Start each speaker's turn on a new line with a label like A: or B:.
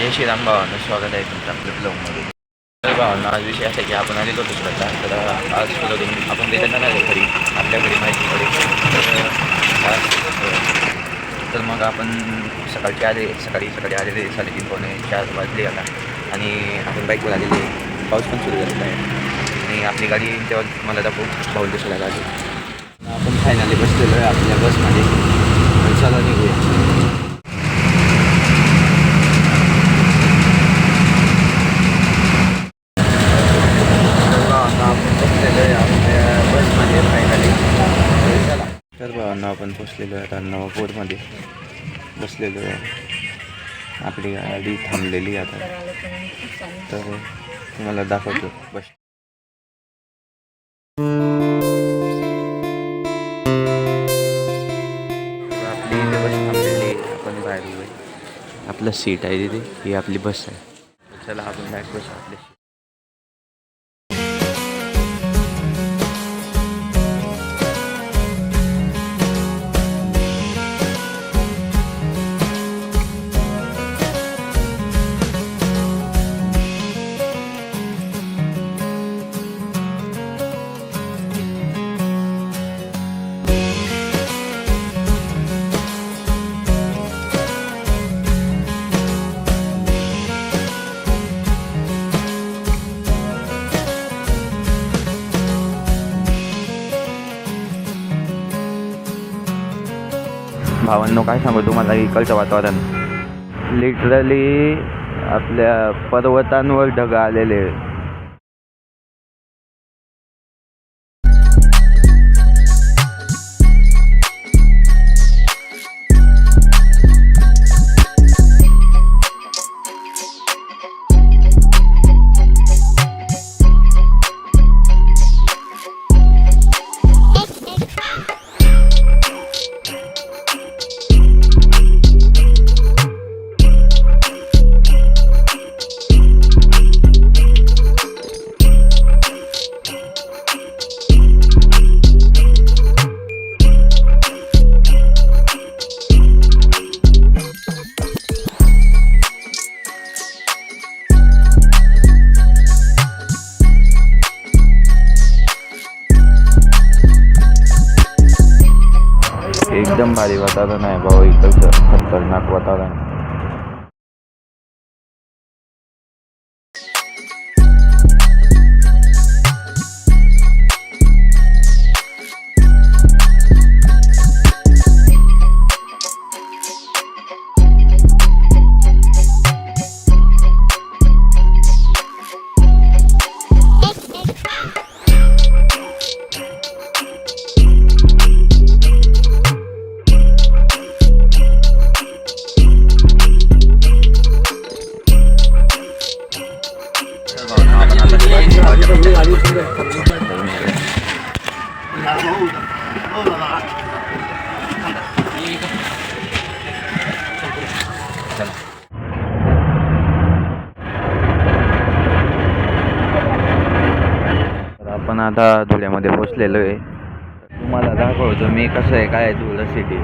A: जय श्रीराम भावांनो, स्वागत आहे तुमचं आपल्या ब्लॉगमध्ये. तर भावांनो, आज विषय असा की आपण आलेलो होतो श्रद्धा. तर आज फिरवून आपण रिटर्न जाणार आहे घरी, आपल्या घरी माहितीकडे. तर मग आपण सकाळी आलेले 3:30-4 वाजले आता. आणि आपण बाईकवर आलेले, पाऊस पण सुरू झालेला आहे आणि आपली गाडी तेव्हा मला दाखवू भाऊ दिसायला लागली. आपण फायनली बसलेलो आहे आपल्या बसमध्ये. चला निघूया. तर भावांना आपण पोचलेलो आहे आता नवापूरमध्ये बसलेलो आहे. आपली गाडी थांबलेली आता. तर तुम्हाला दाखवतो बस. आपली इथे बस थांबलेली, आपण बाहेर उभे. आपलं सीट आहे तिथे, ही आपली बस आहे. चला आपण बॅक बस आपली. भावांनो, काय सांगू तुम्हाला इकडचं वातावरण. लिटरली आपल्या पर्वतांवर ढग आलेले. एकदम भारी वातावरण आहे भाऊ, इकडचं खतरनाक वातावरण. आपण आता धुळ्यामध्ये पोचलेलो आहे. तुम्हाला दाखवतो मी कसं आहे काय धुळं सिटी.